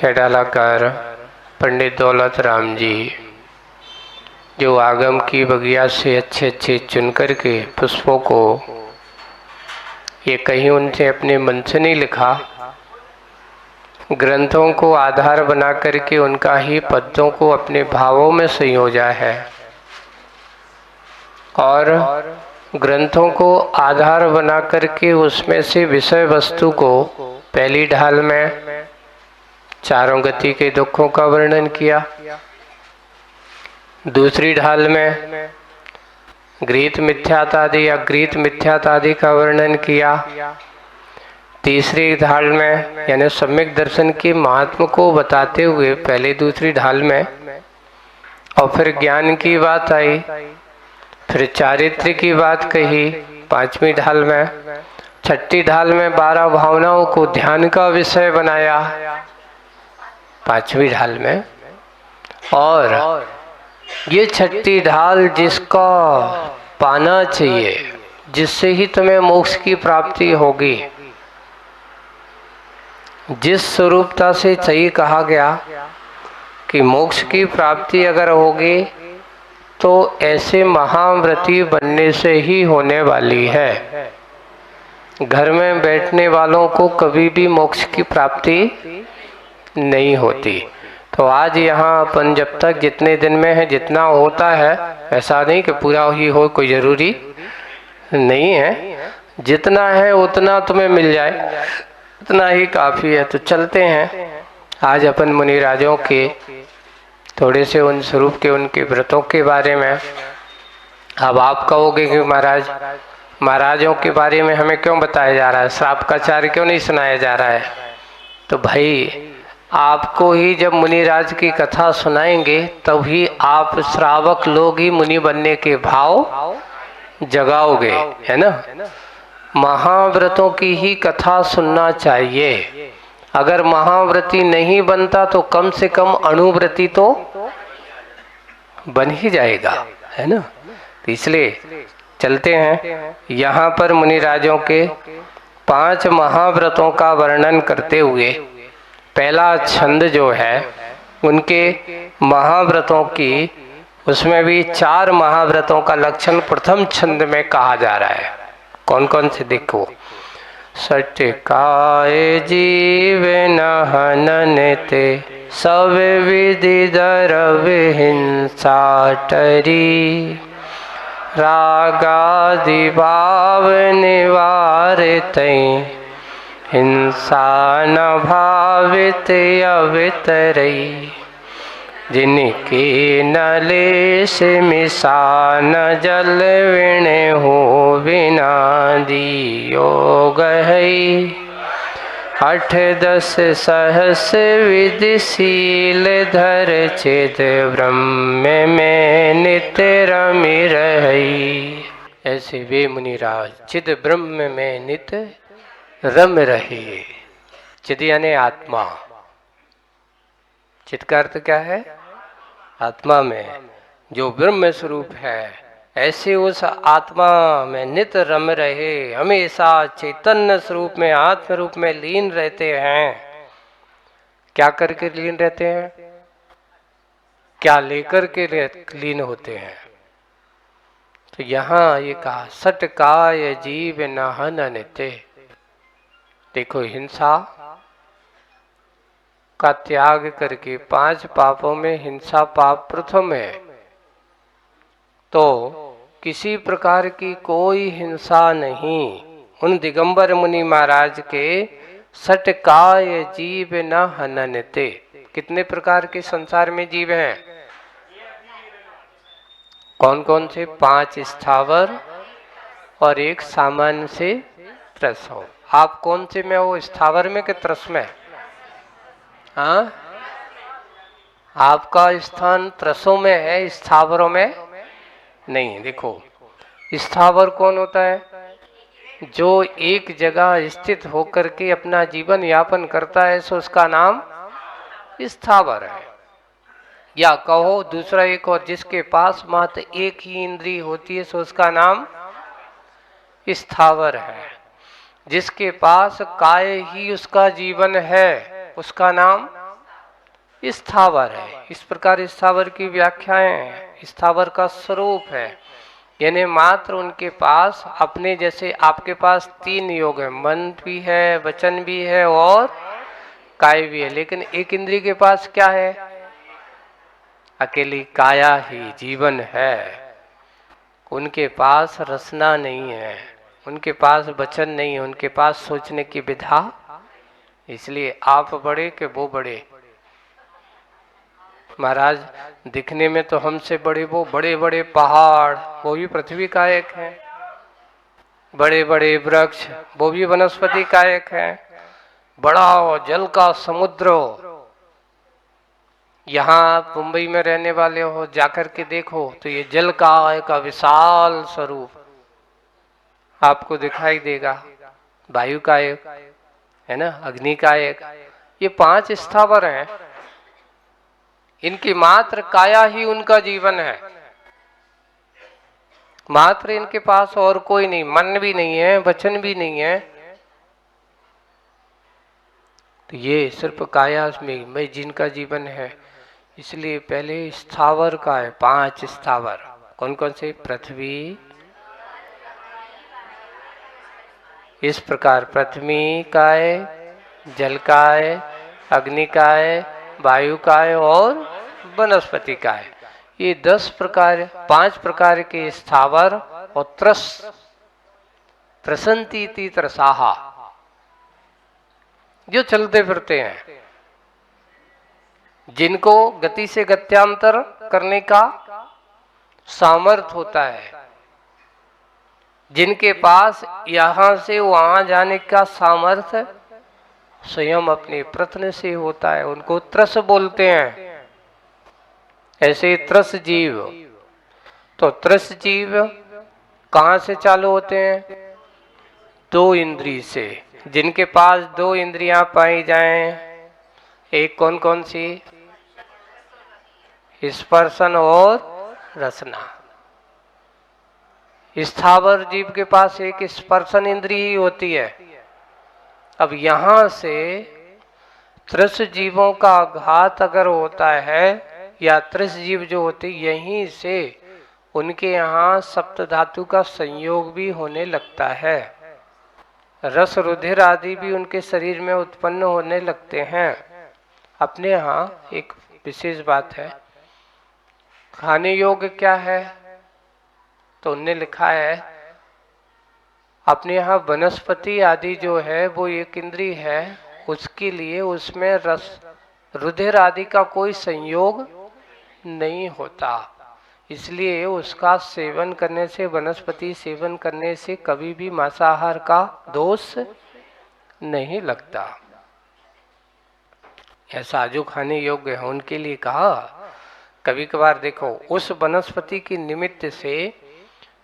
छैडालाकार पंडित दौलत राम जी जो आगम की बगिया से अच्छे अच्छे चुन कर के पुष्पों को, ये कहीं उनसे अपने मन से नहीं लिखा, ग्रंथों को आधार बना करके उनका ही पद्यों को अपने भावों में संयोजा है और ग्रंथों को आधार बना करके उसमें से विषय वस्तु को पहली ढाल में चारों गति के दुखों का वर्णन किया, दूसरी ढाल में गृहीत मिथ्यात आदि या गृहीत मिथ्यात आदि का वर्णन किया, तीसरी ढाल में यानी सम्यक दर्शन के महात्म को बताते हुए पहले दूसरी ढाल में, और फिर ज्ञान की बात आई, फिर चारित्र की बात कही पांचवी ढाल में, छठी ढाल में 12 भावनाओं को ध्यान का विषय बनाया पांचवी ढाल में, और ये छठी ढाल जिसका पाना चाहिए, जिससे ही तुम्हें मोक्ष की प्राप्ति होगी, जिस स्वरूपता से सही कहा गया कि मोक्ष की प्राप्ति अगर होगी तो ऐसे महाव्रती बनने से ही होने वाली है। घर में बैठने वालों को कभी भी मोक्ष की प्राप्ति नहीं होती। तो आज यहाँ अपन जब तक जितने दिन में है जितना होता है, ऐसा नहीं कि पूरा ही हो, कोई ज़रूरी नहीं है, जितना है उतना तुम्हें मिल जाए उतना ही काफ़ी है। तो चलते हैं आज अपन मुनिराजों के थोड़े से उन स्वरूप के उनके व्रतों के बारे में। अब आप कहोगे कि महाराजों के बारे में हमें क्यों बताया जा रहा है, श्राप का चार्य क्यों नहीं सुनाया जा रहा है? तो भाई आपको ही जब मुनिराज की कथा सुनाएंगे तभी आप श्रावक लोग ही मुनि बनने के भाव जगाओगे, है ना। महाव्रतों की ही कथा सुनना चाहिए। अगर महाव्रती नहीं बनता तो कम से कम अणुव्रती तो बन ही जाएगा, है ना। तो इसलिए चलते हैं यहाँ पर मुनिराजों के 5 महाव्रतों का वर्णन करते हुए पहला छंद जो है उनके महाव्रतों की, उसमें भी 4 महाव्रतों का लक्षण प्रथम छंद में कहा जा रहा है। कौन कौन से देखो। सटकाय जीवन हननते सब विधि दरव हिंसा टरी, रागादि भाव निवारित हिंसा न भावित अवितरई, जिनके नलेश मिसान जल विण हो बिना दियो गहई, 8-10 सहस विधिशील धर चिद ब्रह्म में नित्य रमि रही। ऐसे वे मुनिराज चिद ब्रह्म में नित्य रम रहे। चिद यानी आत्मा, चित का अर्थ क्या है? आत्मा में जो ब्रह्म स्वरूप है, ऐसे उस आत्मा में नित रम रहे, हमेशा चैतन्य स्वरूप में आत्म रूप में लीन रहते हैं। क्या करके लीन रहते हैं? क्या लेकर के लीन होते हैं? तो यहाँ ये कहा सटकाय जीव न हननते। देखो हिंसा का त्याग करके 5 पापों में हिंसा पाप प्रथम है। तो किसी प्रकार की कोई हिंसा नहीं। उन दिगंबर मुनि महाराज के सटकाय जीव न हननते। कितने प्रकार के संसार में जीव हैं? कौन कौन से? 5 स्थावर और 1 सामान्य से त्रस हो। आप कौन से में हो, स्थावर में कि त्रस में? हाँ, आपका स्थान त्रसों में है, स्थावरों में नहीं। देखो स्थावर कौन होता है? जो एक जगह स्थित होकर के अपना जीवन यापन करता है, सो उसका नाम स्थावर है। या कहो दूसरा एक और, जिसके पास मात्र एक ही इंद्री होती है, सो उसका नाम स्थावर है। जिसके पास काय ही उसका जीवन है, उसका नाम स्थावर है। इस प्रकार स्थावर की व्याख्याएं हैं। स्थावर का स्वरूप है, यानी मात्र उनके पास अपने जैसे आपके पास 3 योग है, मन भी है, वचन भी है और काय भी है, लेकिन एक इंद्रिय के पास क्या है? अकेली काया ही जीवन है। उनके पास रसना नहीं है, उनके पास वचन नहीं है, उनके पास सोचने की विधा। इसलिए आप बड़े कि वो बड़े? महाराज दिखने में तो हमसे बड़े, वो बड़े बड़े पहाड़ वो भी पृथ्वी का एक है, बड़े बड़े वृक्ष वो भी वनस्पति का एक है, बड़ा जल का समुद्र। यहाँ आप मुंबई में रहने वाले हो, जाकर के देखो तो ये जल का एक विशाल स्वरूप आपको दिखाई देगा। वायु का एक है ना, अग्नि का एक, ये 5 स्थावर हैं। इनकी मात्र काया ही उनका जीवन है, मात्र इनके पास और कोई नहीं, मन भी नहीं है, वचन भी नहीं है। तो ये सिर्फ काया में जिनका जीवन है। इसलिए पहले स्थावर का है, 5 स्थावर। कौन कौन से? पृथ्वी, इस प्रकार पृथ्वी का है, जल का है, अग्नि का है, वायु का है और वनस्पति का है। ये 10 प्रकार, 5 प्रकार के स्थावर और त्रसंती त्रसाहा जो चलते फिरते हैं, जिनको गति से गत्यांतर करने का सामर्थ होता है, जिनके पास यहां से वहां जाने का सामर्थ्य स्वयं अपने प्रयत्न से होता है, उनको त्रस बोलते हैं। ऐसे त्रस जीव, तो त्रस जीव कहां से चालू होते हैं? 2 इंद्रिय से। जिनके पास 2 इंद्रियां पाई जाएं, एक कौन कौन सी? स्पर्शन और रसना। स्थावर जीव के पास एक स्पर्शन इंद्रिय ही होती है। अब यहां से त्रस जीवों का घात अगर होता है, या त्रस जीव जो होते, यहीं से उनके यहाँ सप्त धातु का संयोग भी होने लगता है। रस रुधिर आदि भी उनके शरीर में उत्पन्न होने लगते हैं। अपने यहाँ एक विशेष बात है, खाने योग्य क्या है? तो उनने लिखा है अपने यहाँ वनस्पति आदि जो है वो एक इंद्रिय है, उसके लिए उसमें रस रुधिर आदि का कोई संयोग नहीं होता, इसलिए उसका सेवन करने से, वनस्पति सेवन करने से कभी भी मांसाहार का दोष नहीं लगता। ऐसा जो खाने योग्य है उनके लिए कहा। कभी कभार देखो उस वनस्पति के निमित्त से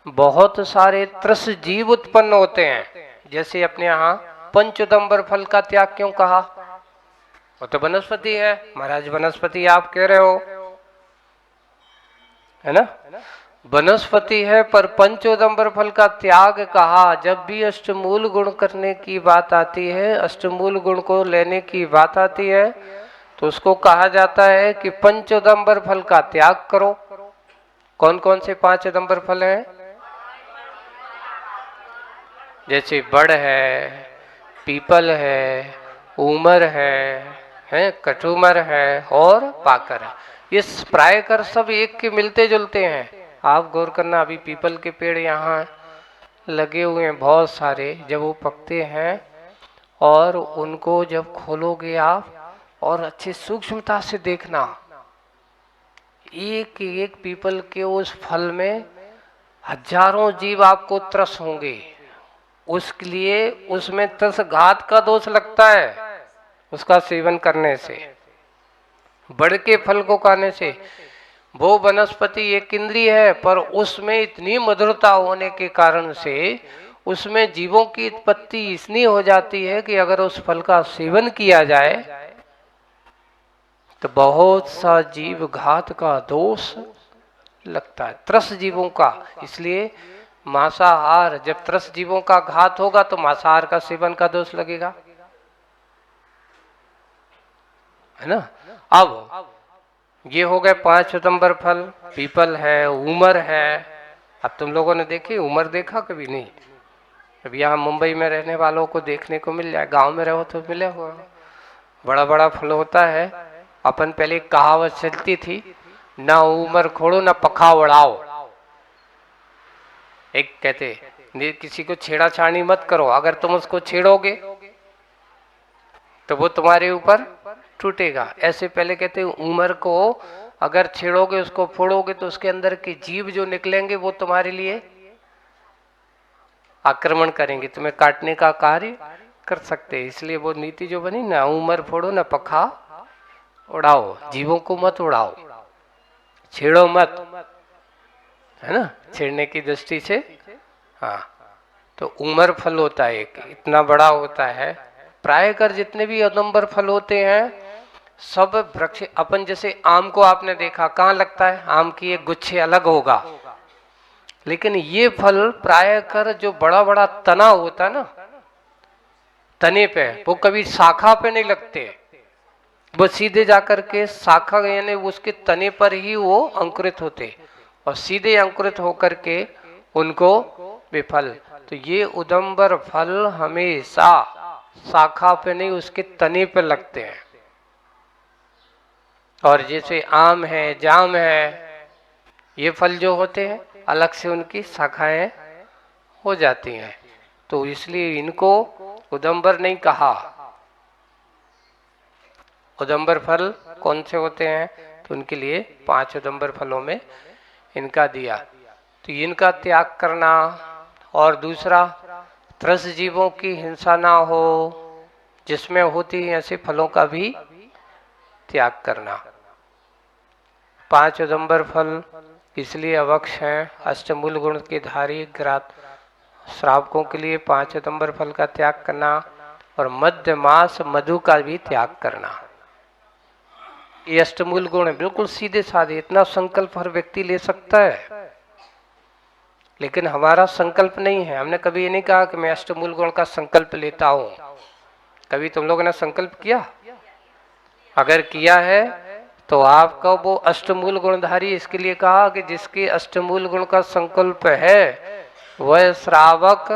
बहुत सारे त्रस जीव उत्पन्न होते हैं। जैसे अपने यहाँ पंचोदंबर फल का त्याग क्यों कहा? वो तो वनस्पति है। महाराज वनस्पति आप कह रहे हो, है ना, वनस्पति है, पर पंचोदंबर फल का त्याग कहा। जब भी अष्टमूल गुण करने की बात आती है, अष्टमूल गुण को लेने की बात आती है, तो उसको कहा जाता है कि पंचोदंबर फल का त्याग करो। कौन कौन से 5 उदंबर फल हैं? जैसे बड़ है, पीपल है, उमर है, कटुमर है और पाकर है। ये प्राय कर सब एक के मिलते जुलते हैं। आप गौर करना, अभी पीपल के पेड़ यहाँ लगे हुए हैं बहुत सारे। जब वो पकते हैं और उनको जब खोलोगे आप और अच्छी सूक्ष्मता से देखना, एक एक पीपल के उस फल में हजारों जीव आपको त्रस होंगे। उसके लिए उसमें त्रस घात का दोष लगता है उसका सेवन करने से, बड़ के फल को खाने से। वो वनस्पति एक इंद्रिय है, पर उसमें इतनी मधुरता होने के कारण से उसमें जीवों की उत्पत्ति इतनी हो जाती है कि अगर उस फल का सेवन किया जाए तो बहुत सा जीव घात का दोष लगता है, त्रस जीवों का। इसलिए मांसाहार, जब त्रस जीवों का घात होगा तो मांसाहार का सेवन का दोष लगेगा, है ना। अब ये हो गए 5 उदंबर फल, पीपल है, उमर है। अब तुम लोगों ने देखी उमर, देखा कभी नहीं? अब यहाँ मुंबई में रहने वालों को देखने को मिल जाए, गांव में रहो तो मिले हुआ। बड़ा बड़ा फल होता है। अपन पहले एक कहावत चलती थी, ना उमर खोड़ो ना पखा उड़ाओ। एक कहते किसी को छेड़ाछाड़ी मत करो, अगर तुम उसको छेड़ोगे तो वो तुम्हारे ऊपर टूटेगा। ऐसे पहले कहते उमर को अगर छेड़ोगे, उसको फोड़ोगे तो उसके अंदर के जीव जो निकलेंगे वो तुम्हारे लिए आक्रमण करेंगे, तुम्हें काटने का कार्य कर सकते हैं। इसलिए वो नीति जो बनी ना, उमर फोड़ो ना पखा उड़ाओ, जीवों को मत उड़ाओ, छेड़ो मत, है ना, छेड़ने की दृष्टि से। हाँ, तो उमर फल होता है एक, इतना बड़ा होता है। प्रायकर जितने भी उदंबर फल होते हैं सब वृक्ष, अपन जैसे आम को आपने देखा कहाँ लगता है, आम की एक गुच्छे अलग होगा, लेकिन ये फल प्रायकर जो बड़ा बड़ा तना होता है ना, तने पे, वो कभी शाखा पे नहीं लगते, वो सीधे जाकर के शाखा यानी उसके तने पर ही वो अंकुरित होते और सीधे अंकुरित होकर के उनको विफल। तो ये उदंबर फल हमेशा शाखा पे नहीं, उसके तने पे लगते हैं। और जैसे आम है, जाम है, ये फल जो होते हैं अलग से उनकी शाखाएं हो जाती हैं, तो इसलिए इनको उदंबर नहीं कहा। उदंबर फल कौन से होते हैं, तो उनके लिए 5 उदंबर फलों में इनका दिया। तो इनका त्याग करना, और दूसरा त्रस जीवों की हिंसा ना हो जिसमें होती है ऐसे फलों का भी त्याग करना। 5 उदंबर फल इसलिए अवक्ष हैं, अष्टमूल गुण के धारी ग्रात श्रावकों के लिए 5 उदंबर फल का त्याग करना और मध्य मास मधु का भी त्याग करना। ये अष्टमूल गुण है, बिल्कुल सीधे साधे, इतना संकल्प हर व्यक्ति ले सकता है, लेकिन हमारा संकल्प नहीं है। हमने कभी ये नहीं कहा कि मैं अष्टमूल गुण का संकल्प लेता हूं। कभी तुम लोगों ने संकल्प किया? अगर किया है तो आपका वो अष्टमूल गुणधारी, इसके लिए कहा कि जिसके अष्टमूल गुण का संकल्प है वह श्रावक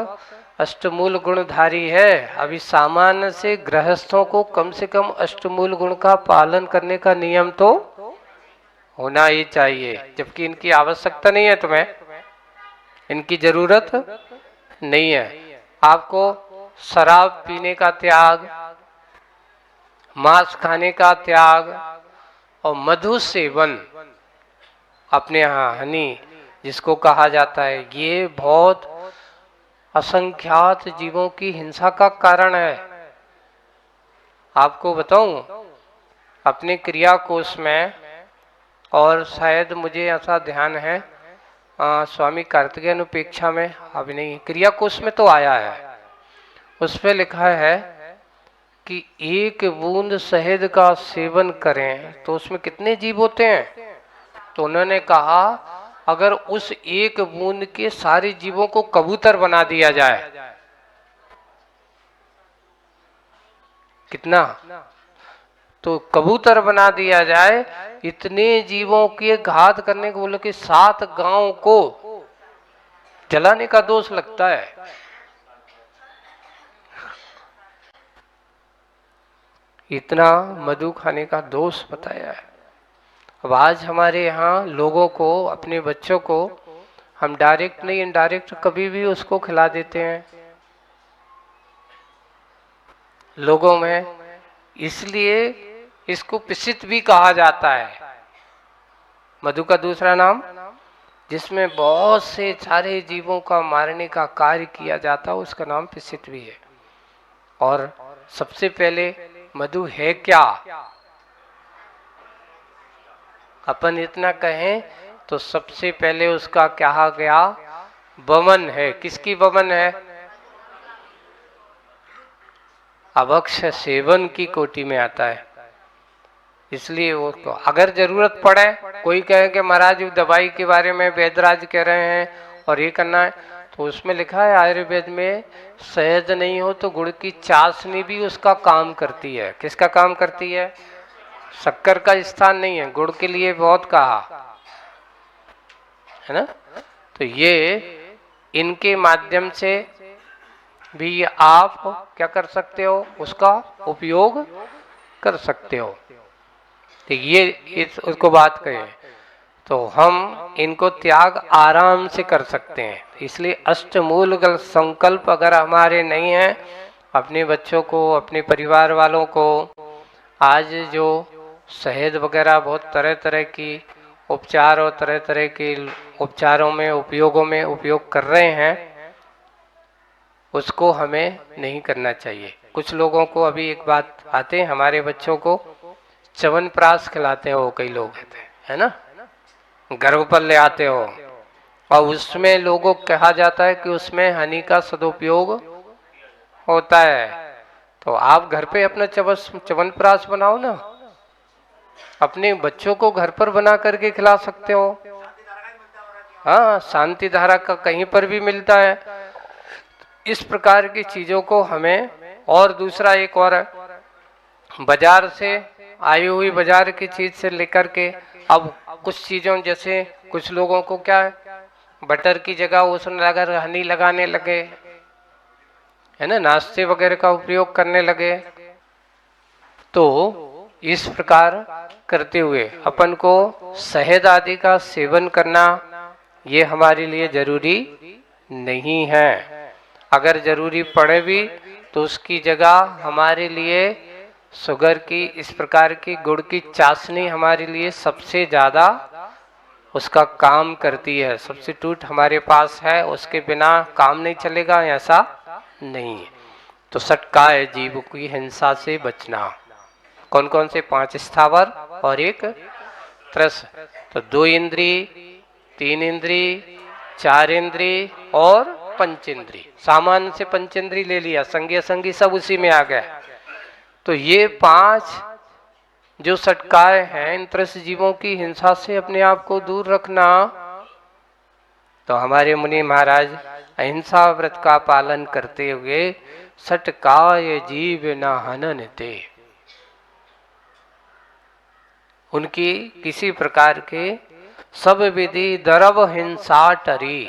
अष्टमूल गुणधारी है। अभी सामान्य से गृहस्थों को कम से कम अष्टमूल गुण का पालन करने का नियम तो होना ही चाहिए, जबकि इनकी आवश्यकता नहीं है, तुम्हें इनकी जरूरत नहीं है। आपको शराब पीने का त्याग, मांस खाने का त्याग और मधु सेवन, अपने यहाँ हनी जिसको कहा जाता है, ये बहुत असंख्यात जीवों की हिंसा का कारण है। आपको बताऊं, अपने क्रिया कोश में, और शायद मुझे ऐसा ध्यान है स्वामी कार्तिकेय उपेक्षा में, अभी नहीं, क्रिया कोश में तो आया है, उस पर लिखा है कि 1 बूंद शहद का सेवन करें तो उसमें कितने जीव होते हैं। तो उन्होंने कहा अगर उस 1 बूंद के सारे जीवों को कबूतर बना दिया जाए, कितना, तो कबूतर बना दिया जाए, इतने जीवों के घात करने को बोले कि 7 गांव को जलाने का दोष लगता है। इतना मधु खाने का दोष बताया है। अब आज हमारे यहाँ लोगों को, अपने बच्चों को हम डायरेक्ट नहीं इनडायरेक्ट कभी भी उसको खिला देते हैं लोगों में, इसलिए इसको पिशित भी कहा जाता है। मधु का दूसरा नाम, जिसमें बहुत से सारे जीवों का मारने का कार्य किया जाता है, उसका नाम पिशित भी है। और सबसे पहले मधु है क्या, अपन इतना कहें तो सबसे पहले उसका कहा गया वमन है। किसकी वमन है? अभक्ष सेवन की कोटि में आता है। इसलिए वो तो अगर जरूरत पड़े, कोई कहे कि महाराज दवाई के बारे में वैदराज कह रहे हैं और ये करना है, तो उसमें लिखा है आयुर्वेद में शहद नहीं हो तो गुड़ की चाशनी भी उसका काम करती है। किसका काम करती है? शक्कर का स्थान नहीं है, गुड़ के लिए बहुत कहा है ना। तो ये इनके माध्यम से भी आप क्या कर सकते हो, उसका उपयोग कर सकते हो। तो ये उसको बात कहे, तो हम इनको त्याग आराम से कर सकते हैं। इसलिए अष्टमूलगल संकल्प अगर हमारे नहीं है, अपने बच्चों को, अपने परिवार वालों को, आज जो शहद वगैरह बहुत तरह तरह की उपचार और तरह तरह के उपचारों में उपयोग कर रहे हैं, उसको हमें नहीं करना चाहिए। कुछ लोगों को अभी एक बात आते हैं, हमारे बच्चों को च्यवनप्राश खिलाते हो कई लोग है ना, गर्भ पर ले आते हो, और उसमें लोगों को कहा जाता है कि उसमें हनी का सदुपयोग होता है। तो आप घर पे अपना च्यवनप्राश बनाओ ना, अपने बच्चों को घर पर बना करके खिला सकते हो। हाँ, शांति धारा का कहीं पर भी मिलता है। इस प्रकार की चीजों को हमें, और दूसरा एक और बाजार से आई हुई बाजार की चीज से लेकर के, अब कुछ चीजों जैसे कुछ लोगों को क्या है, बटर की जगह उसमें अगर हनी लगाने लगे है ना, नाश्ते वगैरह का उपयोग करने लगे, तो इस प्रकार करते हुए अपन को शहद आदि का सेवन करना ये हमारे लिए जरूरी नहीं है। अगर जरूरी पड़े भी तो उसकी जगह हमारे लिए शुगर की, इस प्रकार की गुड़ की चाशनी हमारे लिए सबसे ज़्यादा उसका काम करती है। सब्स्टिट्यूट हमारे पास है, उसके बिना काम नहीं चलेगा, ऐसा नहीं है। तो सटकाय जीव की हिंसा से बचना। कौन कौन से? 5 स्थावर और 1 त्रस। तो 2 इंद्री, 3 इंद्री, 4 इंद्री और पंचेंद्री। सामान्य से पंचेंद्री ले लिया, संज्ञा संगी सब उसी में आ गया। तो ये 5 जो सटकाए हैं, इन त्रस जीवों की हिंसा से अपने आप को दूर रखना। तो हमारे मुनि महाराज अहिंसा व्रत का पालन करते हुए सटकाय जीव न हनन ते, उनकी किसी प्रकार के सब विधि दरव हिंसा टरी,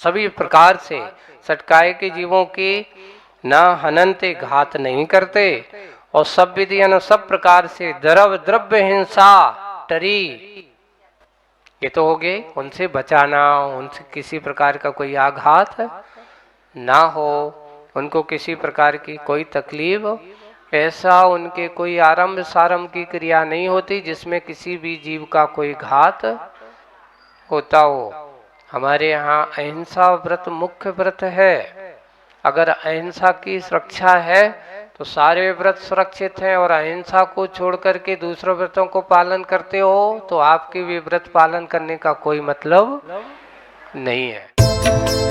सभी प्रकार से सटकाए के जीवों की न हननते, घात नहीं करते, और सब विधि सब प्रकार से दरव द्रव्य हिंसा टरी, ये तो हो गए उनसे बचाना, उनसे किसी प्रकार का कोई आघात ना हो, उनको किसी प्रकार की कोई तकलीफ, ऐसा उनके कोई आरंभ सारंभ की क्रिया नहीं होती जिसमें किसी भी जीव का कोई घात होता हो। हमारे यहाँ अहिंसा व्रत मुख्य व्रत है। अगर अहिंसा की सुरक्षा है तो सारे व्रत सुरक्षित हैं, और अहिंसा को छोड़ करके दूसरे व्रतों को पालन करते हो तो आपके भी व्रत पालन करने का कोई मतलब नहीं है।